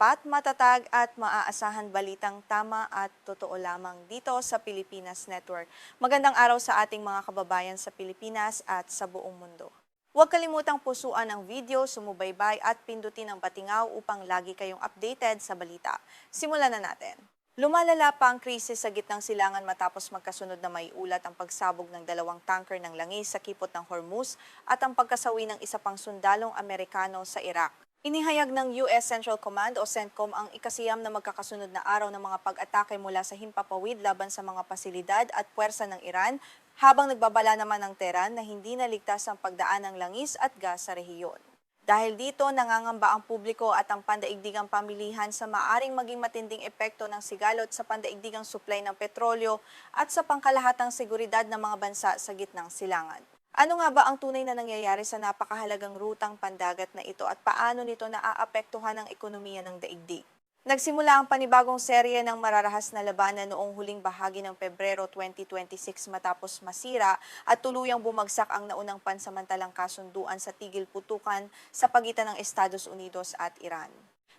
tapat, matatag at maaasahan balitang tama at totoo lamang dito sa Pilipinas Network. Magandang araw sa ating mga kababayan sa Pilipinas at sa buong mundo. Huwag kalimutang pusuan ang video, sumubaybay at pindutin ang batingaw upang lagi kayong updated sa balita. Simulan na natin. Lumalala pa ang krisis sa gitnang silangan matapos magkasunod na may ulat ang pagsabog ng dalawang tanker ng langis sa kipot ng Hormuz at ang pagkasawi ng isa pang sundalong Amerikano sa Iraq. Inihayag ng US Central Command o CENTCOM ang ikasiyam na magkakasunod na araw ng mga pag-atake mula sa himpapawid laban sa mga pasilidad at puwersa ng Iran, habang nagbabala naman ng Tehran na hindi naligtas ang pagdaan ng langis at gas sa rehiyon. Dahil dito, nangangamba ang publiko at ang pandaigdigang pamilihan sa maaring maging matinding epekto ng sigalot sa pandaigdigang supply ng petrolyo at sa pangkalahatang seguridad ng mga bansa sa gitnang silangan. Ano nga ba ang tunay na nangyayari sa napakahalagang rutang pandagat na ito at paano nito naaapektuhan ang ekonomiya ng daigdig? Nagsimula ang panibagong serye ng mararahas na labanan noong huling bahagi ng Pebrero 2026 matapos masira at tuluyang bumagsak ang naunang pansamantalang kasunduan sa tigil putukan sa pagitan ng Estados Unidos at Iran.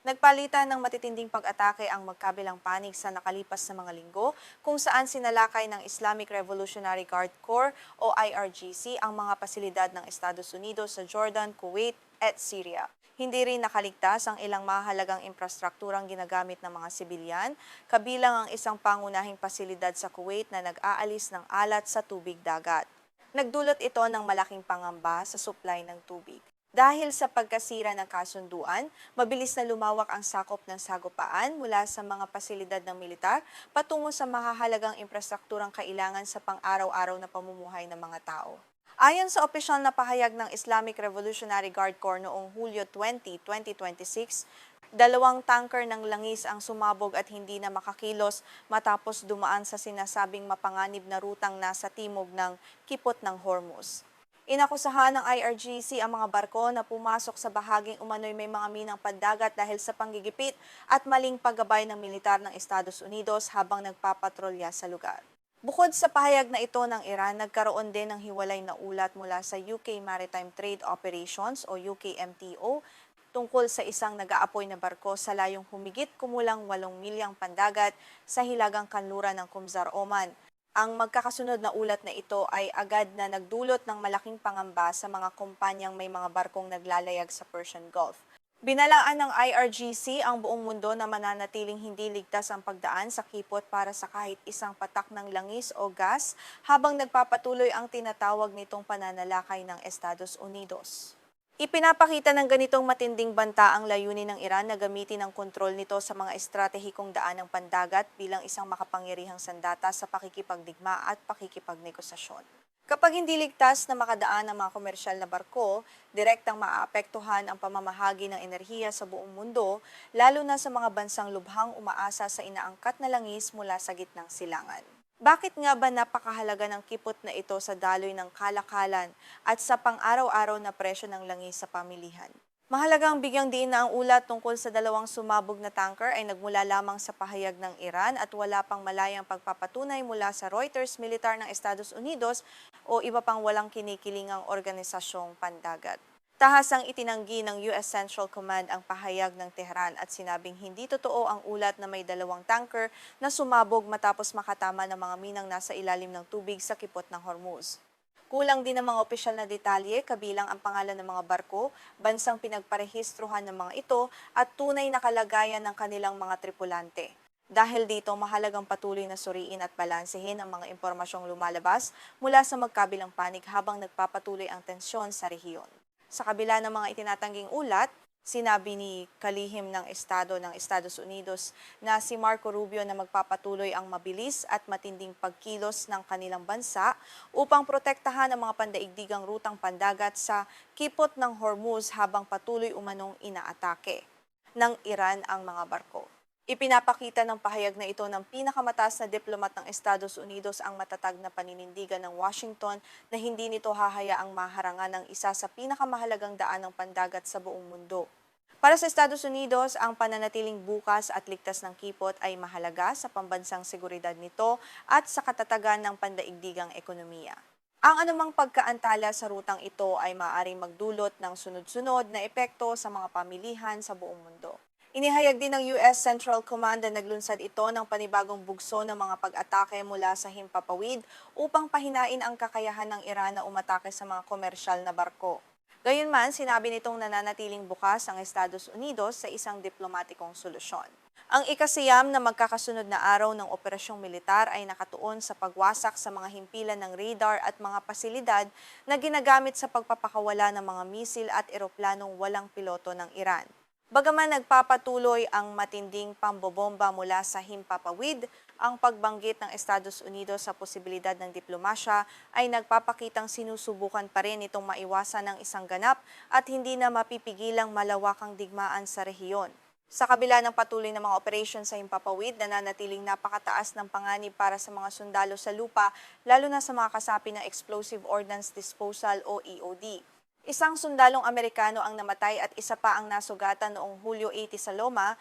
Nagpalitan ng matitinding pag-atake ang magkabilang panig sa nakalipas na mga linggo kung saan sinalakay ng Islamic Revolutionary Guard Corps o IRGC ang mga pasilidad ng Estados Unidos sa Jordan, Kuwait at Syria. Hindi rin nakaligtas ang ilang mahalagang infrastrukturang ginagamit ng mga sibilyan, kabilang ang isang pangunahing pasilidad sa Kuwait na nag-aalis ng alat sa tubig dagat. Nagdulot ito ng malaking pangamba sa supply ng tubig. Dahil sa pagkasira ng kasunduan, mabilis na lumawak ang sakop ng sagupaan mula sa mga pasilidad ng militar patungo sa mahahalagang infrastrukturang kailangan sa pang-araw-araw na pamumuhay ng mga tao. Ayon sa opisyal na pahayag ng Islamic Revolutionary Guard Corps noong Hulyo 20, 2026, dalawang tanker ng langis ang sumabog at hindi na makakilos matapos dumaan sa sinasabing mapanganib na rutang nasa timog ng kipot ng Hormuz. Inakusahan ng IRGC ang mga barko na pumasok sa bahaging umano'y may mga minang pandagat dahil sa panggigipit at maling paggabay ng militar ng Estados Unidos habang nagpapatrolya sa lugar. Bukod sa pahayag na ito ng Iran, nagkaroon din ng hiwalay na ulat mula sa UK Maritime Trade Operations o UKMTO tungkol sa isang nag-aapoy na barko sa layong humigit kumulang 8 milyang pandagat sa hilagang kanluran ng Kumzar, Oman. Ang magkakasunod na ulat na ito ay agad na nagdulot ng malaking pangamba sa mga kumpanyang may mga barkong naglalayag sa Persian Gulf. Binalaan ng IRGC ang buong mundo na mananatiling hindi ligtas ang pagdaan sa kipot para sa kahit isang patak ng langis o gas habang nagpapatuloy ang tinatawag nitong pananalakay ng Estados Unidos. Ipinapakita ng ganitong matinding banta ang layunin ng Iran na gamitin ang kontrol nito sa mga estratehikong daan ng pandagat bilang isang makapangyarihang sandata sa pakikipagdigma at pakikipagnegosasyon. Kapag hindi ligtas na makadaan ang mga komersyal na barko, direktang maaapektuhan ang pamamahagi ng enerhiya sa buong mundo, lalo na sa mga bansang lubhang umaasa sa inaangkat na langis mula sa gitnang silangan. Bakit nga ba napakahalaga ng kipot na ito sa daloy ng kalakalan at sa pang-araw-araw na presyo ng langis sa pamilihan? Mahalagang bigyang diin na ang ulat tungkol sa dalawang sumabog na tanker ay nagmula lamang sa pahayag ng Iran at wala pang malayang pagpapatunay mula sa Reuters, militar ng Estados Unidos o iba pang walang kinikilingang organisasyong pandagat. Tahasang itinanggi ng US Central Command ang pahayag ng Tehran at sinabing hindi totoo ang ulat na may dalawang tanker na sumabog matapos makatama ng mga minang nasa ilalim ng tubig sa kipot ng Hormuz. Kulang din ang mga opisyal na detalye kabilang ang pangalan ng mga barko, bansang pinagparehistruhan ng mga ito at tunay na kalagayan ng kanilang mga tripulante. Dahil dito, mahalagang patuloy na suriin at balansehin ang mga impormasyong lumalabas mula sa magkabilang panig habang nagpapatuloy ang tensyon sa rehiyon. Sa kabila ng mga itinatangging ulat, sinabi ni kalihim ng Estado ng Estados Unidos na si Marco Rubio na magpapatuloy ang mabilis at matinding pagkilos ng kanilang bansa upang protektahan ang mga pandaigdigang rutang pandagat sa kipot ng Hormuz habang patuloy umanong inaatake ng Iran ang mga barko. Ipinapakita ng pahayag na ito ng pinakamataas na diplomat ng Estados Unidos ang matatag na paninindigan ng Washington na hindi nito hahayaang maharangan ng isa sa pinakamahalagang daan ng pandagat sa buong mundo. Para sa Estados Unidos, ang pananatiling bukas at ligtas ng kipot ay mahalaga sa pambansang seguridad nito at sa katatagan ng pandaigdigang ekonomiya. Ang anumang pagkaantala sa rutang ito ay maaaring magdulot ng sunod-sunod na epekto sa mga pamilihan sa buong mundo. Inihayag din ng US Central Command na naglunsad ito ng panibagong bugso ng mga pag-atake mula sa himpapawid upang pahinain ang kakayahan ng Iran na umatake sa mga komersyal na barko. Gayunman, sinabi nitong nananatiling bukas ang Estados Unidos sa isang diplomatikong solusyon. Ang ikasiyam na magkakasunod na araw ng operasyong militar ay nakatuon sa pagwasak sa mga himpilan ng radar at mga pasilidad na ginagamit sa pagpapakawala ng mga misil at eroplanong walang piloto ng Iran. Bagaman nagpapatuloy ang matinding pambobomba mula sa himpapawid, ang pagbanggit ng Estados Unidos sa posibilidad ng diplomasya ay nagpapakitang sinusubukan pa rin itong maiwasan ng isang ganap at hindi na mapipigilang malawakang digmaan sa rehiyon. Sa kabila ng patuloy na mga operasyon sa himpapawid, nananatiling napakataas ng panganib para sa mga sundalo sa lupa, lalo na sa mga kasapi ng Explosive Ordnance Disposal o EOD. Isang sundalong Amerikano ang namatay at isa pa ang nasugatan noong Hulyo 80 sa Loma,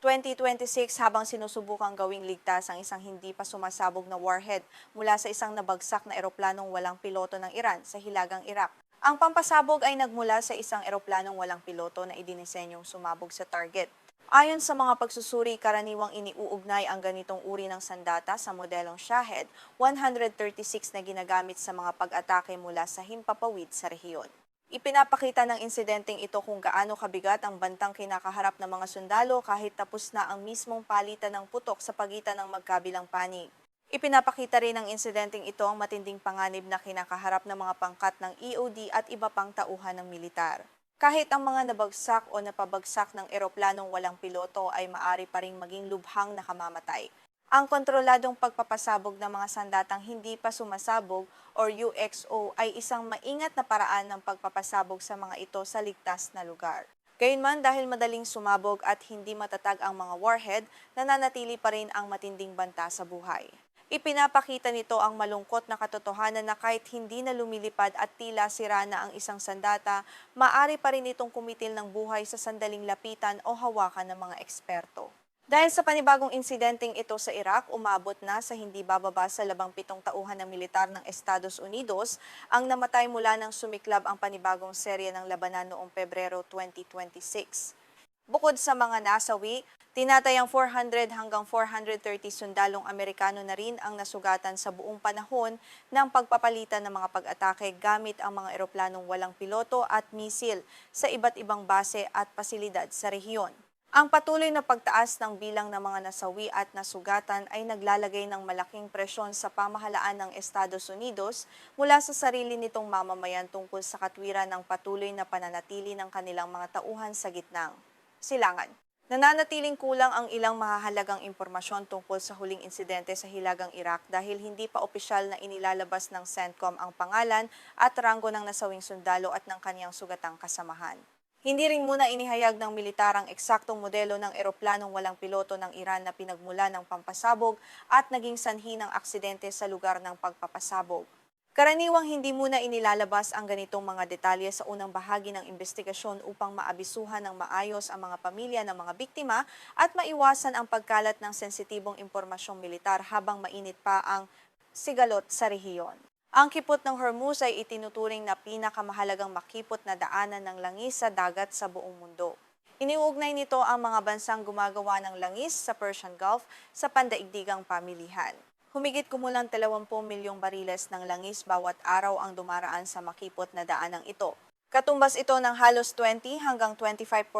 2026 habang sinusubukang gawing ligtas ang isang hindi pa sumasabog na warhead mula sa isang nabagsak na eroplanong walang piloto ng Iran sa Hilagang Iraq. Ang pampasabog ay nagmula sa isang eroplanong walang piloto na idinisenyong sumabog sa target. Ayon sa mga pagsusuri, karaniwang iniuugnay ang ganitong uri ng sandata sa modelong Shahed 136 na ginagamit sa mga pag-atake mula sa himpapawid sa rehiyon. Ipinapakita ng insidenteng ito kung gaano kabigat ang bantang kinakaharap ng mga sundalo kahit tapos na ang mismong palitan ng putok sa pagitan ng magkabilang panig. Ipinapakita rin ng insidenteng ito ang matinding panganib na kinakaharap ng mga pangkat ng EOD at iba pang tauhan ng militar. Kahit ang mga nabagsak o napabagsak ng eroplanong walang piloto ay maari pa ring maging lubhang nakamamatay. Ang kontroladong pagpapasabog ng mga sandatang hindi pa sumasabog or UXO ay isang maingat na paraan ng pagpapasabog sa mga ito sa ligtas na lugar. Gayunman, dahil madaling sumabog at hindi matatag ang mga warhead, nananatili pa rin ang matinding banta sa buhay. Ipinapakita nito ang malungkot na katotohanan na kahit hindi na lumilipad at tila sira na ang isang sandata, maaari pa rin itong kumitil ng buhay sa sandaling lapitan o hawakan ng mga eksperto. Dahil sa panibagong insidenteng ito sa Iraq, umabot na sa hindi bababa sa 17 tauhan ng militar ng Estados Unidos ang namatay mula nang sumiklab ang panibagong serye ng labanan noong Pebrero 2026. Bukod sa mga nasawi, tinatayang 400 hanggang 430 sundalong Amerikano na rin ang nasugatan sa buong panahon ng pagpapalitan ng mga pag-atake gamit ang mga eroplanong walang piloto at misil sa iba't ibang base at pasilidad sa rehiyon. Ang patuloy na pagtaas ng bilang ng mga nasawi at nasugatan ay naglalagay ng malaking presyon sa pamahalaan ng Estados Unidos mula sa sarili nitong mamamayan tungkol sa katwiran ng patuloy na pananatili ng kanilang mga tauhan sa gitnang silangan. Nananatiling kulang ang ilang mahahalagang impormasyon tungkol sa huling insidente sa Hilagang Iraq dahil hindi pa opisyal na inilalabas ng CENTCOM ang pangalan at ranggo ng nasawing sundalo at ng kaniyang sugatang kasamahan. Hindi rin muna inihayag ng militar ang eksaktong modelo ng eroplanong walang piloto ng Iran na pinagmula ng pampasabog at naging sanhi ng aksidente sa lugar ng pagpapasabog. Karaniwang hindi muna inilalabas ang ganitong mga detalye sa unang bahagi ng investigasyon upang maabisuhan ng maayos ang mga pamilya ng mga biktima at maiwasan ang pagkalat ng sensitibong impormasyong militar habang mainit pa ang sigalot sa rehiyon. Ang kipot ng Hormuz ay itinuturing na pinakamahalagang makipot na daanan ng langis sa dagat sa buong mundo. Iniuugnay nito ang mga bansang gumagawa ng langis sa Persian Gulf sa pandaigdigang pamilihan. Humigit kumulang 20 milyong bariles ng langis bawat araw ang dumaraan sa makipot na daanang ito. Katumbas ito ng halos 20 hanggang 25%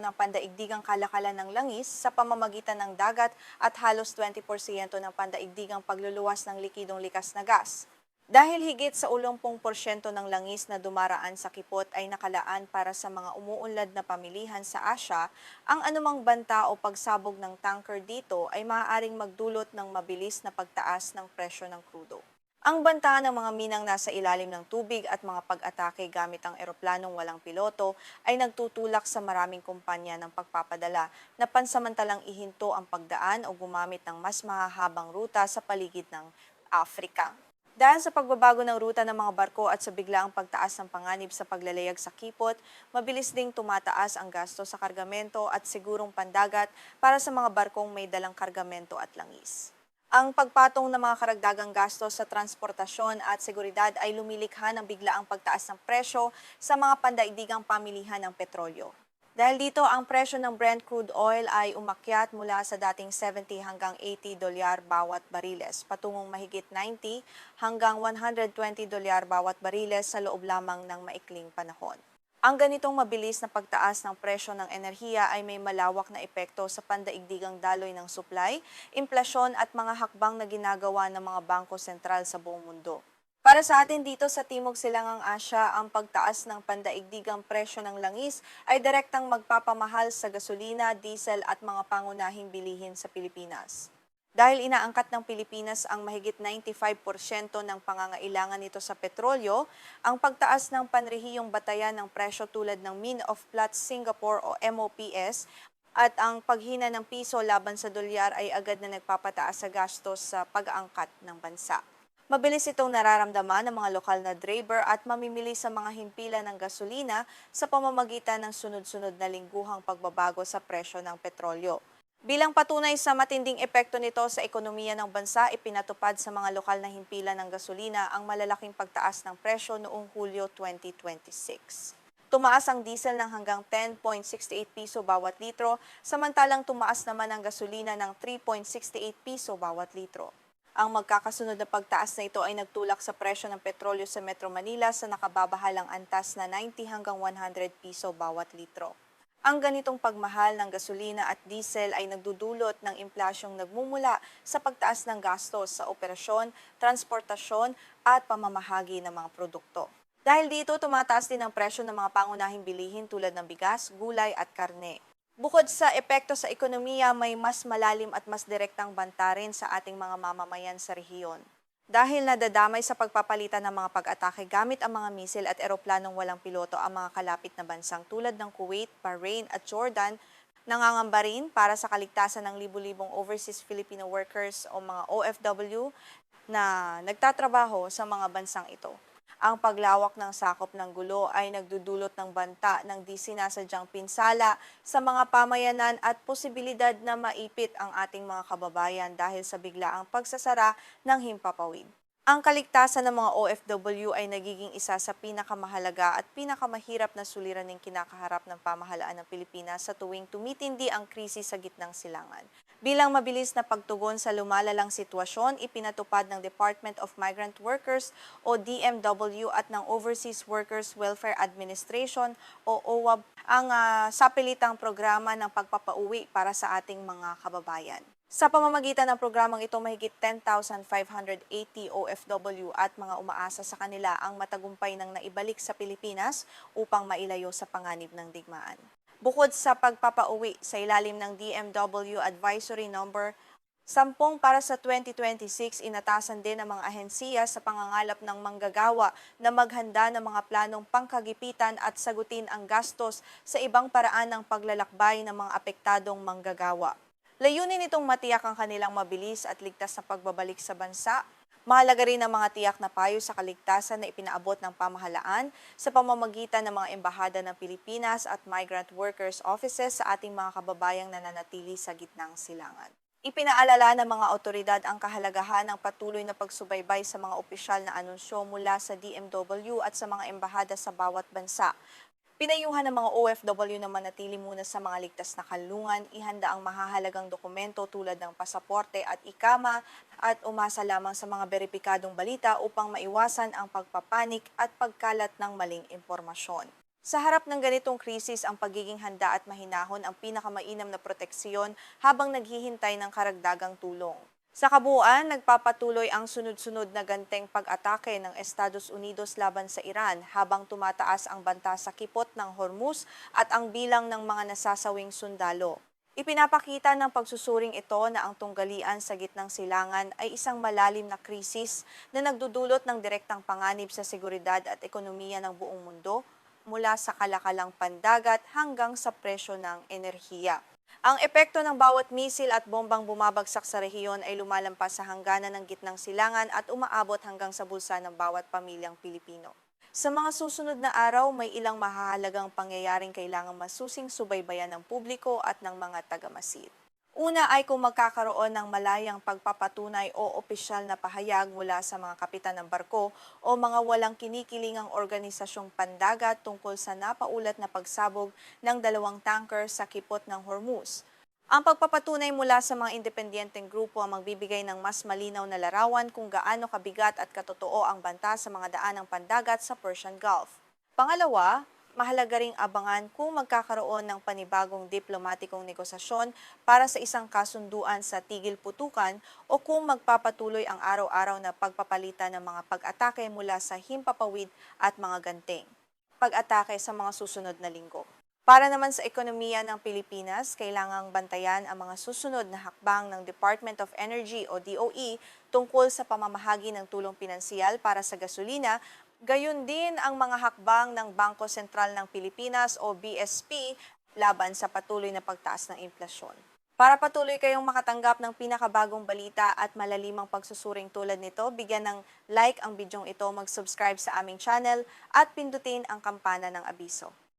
ng pandaigdigang kalakalan ng langis sa pamamagitan ng dagat at halos 20% ng pandaigdigang pagluluwas ng likidong likas na gas. Dahil higit sa 80% ng langis na dumaraan sa kipot ay nakalaan para sa mga umuunlad na pamilihan sa Asya, ang anumang banta o pagsabog ng tanker dito ay maaaring magdulot ng mabilis na pagtaas ng presyo ng krudo. Ang banta ng mga minang nasa ilalim ng tubig at mga pag-atake gamit ang eroplanong walang piloto ay nagtutulak sa maraming kumpanya ng pagpapadala na pansamantalang ihinto ang pagdaan o gumamit ng mas mahahabang ruta sa paligid ng Afrika. Dahil sa pagbabago ng ruta ng mga barko at sa biglaang pagtaas ng panganib sa paglalayag sa kipot, mabilis ding tumataas ang gasto sa kargamento at sigurong pandagat para sa mga barkong may dalang kargamento at langis. Ang pagpatong ng mga karagdagang gasto sa transportasyon at seguridad ay lumilikha ng biglaang pagtaas ng presyo sa mga pandaigdigang pamilihan ng petrolyo. Dahil dito, ang presyo ng Brent crude oil ay umakyat mula sa dating 70 hanggang 80 dolyar bawat bariles, patungong mahigit 90 hanggang 120 dolyar bawat bariles sa loob lamang ng maikling panahon. Ang ganitong mabilis na pagtaas ng presyo ng enerhiya ay may malawak na epekto sa pandaigdigang daloy ng supply, inflasyon at mga hakbang na ginagawa ng mga bangko sentral sa buong mundo. Para sa atin dito sa Timog Silangang Asya, ang pagtaas ng pandaigdigang presyo ng langis ay direktang magpapamahal sa gasolina, diesel at mga pangunahing bilihin sa Pilipinas. Dahil inaangkat ng Pilipinas ang mahigit 95% ng pangangailangan nito sa petrolyo, ang pagtaas ng panrehiyong batayan ng presyo tulad ng Min of Platts Singapore o MOPS at ang paghina ng piso laban sa dolyar ay agad na nagpapataas sa gastos sa pag-aangkat ng bansa. Mabilis itong nararamdaman ng mga lokal na driver at mamimili sa mga himpilan ng gasolina sa pamamagitan ng sunod-sunod na lingguhang pagbabago sa presyo ng petrolyo. Bilang patunay sa matinding epekto nito sa ekonomiya ng bansa, ipinatupad sa mga lokal na himpilan ng gasolina ang malalaking pagtaas ng presyo noong Hulyo 2026. Tumaas ang diesel ng hanggang 10.68 piso bawat litro, samantalang tumaas naman ang gasolina ng 3.68 piso bawat litro. Ang magkakasunod na pagtaas na ito ay nagtulak sa presyo ng petrolyo sa Metro Manila sa nakababahalang antas na 90 hanggang 100 piso bawat litro. Ang ganitong pagmahal ng gasolina at diesel ay nagdudulot ng inflasyong nagmumula sa pagtaas ng gastos sa operasyon, transportasyon at pamamahagi ng mga produkto. Dahil dito, tumataas din ang presyo ng mga pangunahing bilihin tulad ng bigas, gulay at karne. Bukod sa epekto sa ekonomiya, may mas malalim at mas direktang banta rin sa ating mga mamamayan sa rehiyon. Dahil nadadamay sa pagpapalitan ng mga pag-atake gamit ang mga misil at eroplanong walang piloto ang mga kalapit na bansang tulad ng Kuwait, Bahrain at Jordan, nangangamba rin para sa kaligtasan ng libu-libong overseas Filipino workers o mga OFW na nagtatrabaho sa mga bansang ito. Ang paglawak ng sakop ng gulo ay nagdudulot ng banta ng di sinasadyang pinsala sa mga pamayanan at posibilidad na maipit ang ating mga kababayan dahil sa biglaang pagsasara ng himpapawid. Ang kaligtasan ng mga OFW ay nagiging isa sa pinakamahalaga at pinakamahirap na suliraning kinakaharap ng pamahalaan ng Pilipinas sa tuwing tumitindi ang krisis sa gitnang silangan. Bilang mabilis na pagtugon sa lumalalang sitwasyon, ipinatupad ng Department of Migrant Workers o DMW at ng Overseas Workers Welfare Administration o OWAB ang sapilitang programa ng pagpapauwi para sa ating mga kababayan. Sa pamamagitan ng programang ito, mahigit 10,580 OFW at mga umaasa sa kanila ang matagumpay ng naibalik sa Pilipinas upang mailayo sa panganib ng digmaan. Bukod sa pagpapauwi sa ilalim ng DMW Advisory Number 10 para sa 2026, inatasan din ang mga ahensiya sa pangangalap ng manggagawa na maghanda ng mga planong pangkagipitan at sagutin ang gastos sa ibang paraan ng paglalakbay ng mga apektadong manggagawa. Layunin nitong matiyak ang kanilang mabilis at ligtas na pagbabalik sa bansa. Mahalaga rin ang mga tiyak na payo sa kaligtasan na ipinaabot ng pamahalaan sa pamamagitan ng mga embahada ng Pilipinas at migrant workers offices sa ating mga kababayang nananatili sa gitnang silangan. Ipinaalala ng mga otoridad ang kahalagahan ng patuloy na pagsubaybay sa mga opisyal na anunsyo mula sa DMW at sa mga embahada sa bawat bansa. Pinayuhan ng mga OFW na manatili muna sa mga ligtas na kanlungan, ihanda ang mahahalagang dokumento tulad ng pasaporte at ikama at umasa lamang sa mga beripikadong balita upang maiwasan ang pagpapanik at pagkalat ng maling impormasyon. Sa harap ng ganitong krisis, ang pagiging handa at mahinahon ang pinakamainam na proteksyon habang naghihintay ng karagdagang tulong. Sa kabuuan, nagpapatuloy ang sunod-sunod na ganteng pag-atake ng Estados Unidos laban sa Iran habang tumataas ang banta sa kipot ng Hormuz at ang bilang ng mga nasasawing sundalo. Ipinapakita ng pagsusuring ito na ang tunggalian sa gitnang silangan ay isang malalim na krisis na nagdudulot ng direktang panganib sa seguridad at ekonomiya ng buong mundo mula sa kalakalang pandagat hanggang sa presyo ng enerhiya. Ang epekto ng bawat misil at bombang bumabagsak sa rehiyon ay lumalampas sa hangganan ng gitnang silangan at umaabot hanggang sa bulsa ng bawat pamilyang Pilipino. Sa mga susunod na araw, may ilang mahahalagang pangyayaring kailangang masusing subaybayan ng publiko at ng mga tagamasid. Una ay kung magkakaroon ng malayang pagpapatunay o opisyal na pahayag mula sa mga kapitan ng barko o mga walang kinikilingang organisasyong pandagat tungkol sa napaulat na pagsabog ng 2 tanker sa kipot ng Hormuz. Ang pagpapatunay mula sa mga independenteng grupo ang magbibigay ng mas malinaw na larawan kung gaano kabigat at katotoo ang banta sa mga daan ng pandagat sa Persian Gulf. Pangalawa, mahalaga ring abangan kung magkakaroon ng panibagong diplomatikong negosasyon para sa isang kasunduan sa tigil putukan o kung magpapatuloy ang araw-araw na pagpapalitan ng mga pag-atake mula sa himpapawid at mga ganting. Pag-atake sa mga susunod na linggo. Para naman sa ekonomiya ng Pilipinas, kailangang bantayan ang mga susunod na hakbang ng Department of Energy o DOE tungkol sa pamamahagi ng tulong pinansyal para sa gasolina. Gayon din ang mga hakbang ng Bangko Sentral ng Pilipinas o BSP laban sa patuloy na pagtaas ng inflasyon. Para patuloy kayong makatanggap ng pinakabagong balita at malalimang pagsusuring tulad nito, bigyan ng like ang bidyong ito, mag-subscribe sa aming channel at pindutin ang kampana ng abiso.